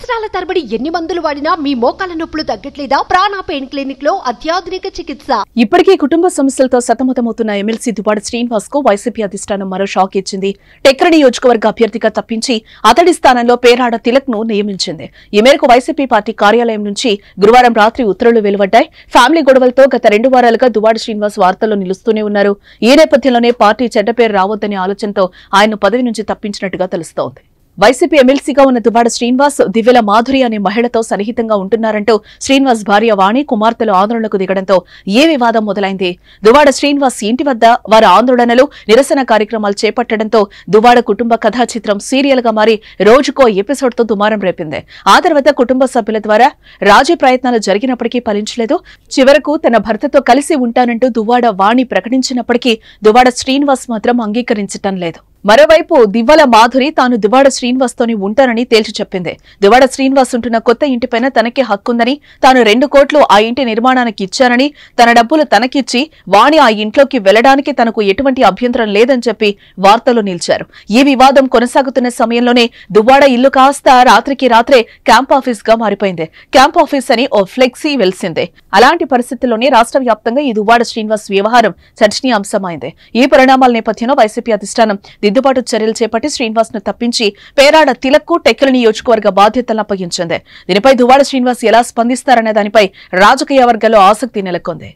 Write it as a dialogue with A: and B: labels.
A: సంవత్సరాల తరబడి ఎన్ని మందులు వాడినా మీ మోకాల నొప్పులు తగ్గట్లేదా? ప్రాణ పెయిన్ క్లినిక్ లో అత్యాధునిక చికిత్స.
B: ఇప్పటికీ కుటుంబ సమస్యలతో సతమతమవుతున్న ఎమ్మెల్సీ దువ్వాడ శ్రీనివాస్ కు వైసీపీ అధిష్టానం మరో షాక్ ఇచ్చింది. టెక్ర నియోజకవర్గ అభ్యర్థిగా తప్పించి అతడి స్థానంలో పేరాడ తిలక్ ను నియమించింది. ఈ మేరకు వైసీపీ పార్టీ కార్యాలయం నుంచి గురువారం రాత్రి ఉత్తర్వులు వెలువడ్డాయి. ఫ్యామిలీ గొడవలతో గత 2 వారాలుగా దువ్వాడ శ్రీనివాస్ వార్తల్లో నిలుస్తూనే ఉన్నారు. ఈ నేపథ్యంలోనే పార్టీ చెడ్డ పేరు రావద్దనే ఆలోచనతో ఆయన్ను పదవి నుంచి తప్పించినట్టుగా తెలుస్తోంది. వైసీపీ ఎమ్మెల్సీగా ఉన్న దువ్వాడ శ్రీనివాస్ దివ్యల మాధురి అనే మహిళతో సన్నిహితంగా ఉంటున్నారంటూ శ్రీనివాస్ భార్య వాణి కుమార్తెలు ఆందోళనకు దిగడంతో ఏ వివాదం మొదలైంది. దువ్వాడ శ్రీనివాస్ ఇంటి వద్ద వారి ఆందోళనలు నిరసన కార్యక్రమాలు చేపట్టడంతో దువ్వాడ కుటుంబ కథా చిత్రం సీరియల్ గా మారి రోజుకో ఎపిసోడ్ తో దుమారం రేపింది. ఆ తర్వాత కుటుంబ సభ్యుల ద్వారా రాజీ ప్రయత్నాలు జరిగినప్పటికీ ఫలించలేదు. చివరకు తన భర్తతో కలిసి ఉంటానంటూ దువ్వాడ వాణి ప్రకటించినప్పటికీ దువ్వాడ శ్రీనివాస్ మాత్రం అంగీకరించటం లేదు. మరోవైపు దివ్వల మాధురి తాను దువ్వాడ శ్రీనివాస్ తోని ఉంటానని తేల్చి చెప్పింది. దువ్వాడ శ్రీనివాస్ ఉంటున్న కొత్త ఇంటిపైన తనకే హక్కుందని, తాను 2 కోట్లు ఆ ఇంటి నిర్మాణానికి ఇచ్చానని, తన డబ్బులు తనకిచ్చి వాణి ఆ ఇంట్లోకి వెళ్లడానికి తనకు ఎటువంటి అభ్యంతరం లేదని చెప్పి వార్తలు నిలిచారు. ఈ వివాదం కొనసాగుతున్న సమయంలోనే దువ్వాడ ఇల్లు కాస్త రాత్రికి రాత్రే క్యాంప్ ఆఫీస్ గా మారిపోయింది. క్యాంప్ ఆఫీస్ అని ఓ ఫ్లెక్సీ వెలిసిందే. అలాంటి పరిస్థితుల్లోనే రాష్ట్ర వ్యాప్తంగా ఈ దువ్వాడ శ్రీనివాస్ వ్యవహారం చర్చనీయాంశమైంది. ఈ పరిణామాల నేపథ్యంలో వైసీపీ అధిష్టానం దిద్దుబాటు చర్యలు చేపట్టి శ్రీనివాస్ ను తప్పించి పేరాడ తిలక్ కు టెక్కలి నియోజకవర్గ బాధ్యతలను అప్పగించింది. దీనిపై దువ్వాడ శ్రీనివాస్ ఎలా స్పందిస్తారనే దానిపై రాజకీయ వర్గాల్లో ఆసక్తి నెలకొంది.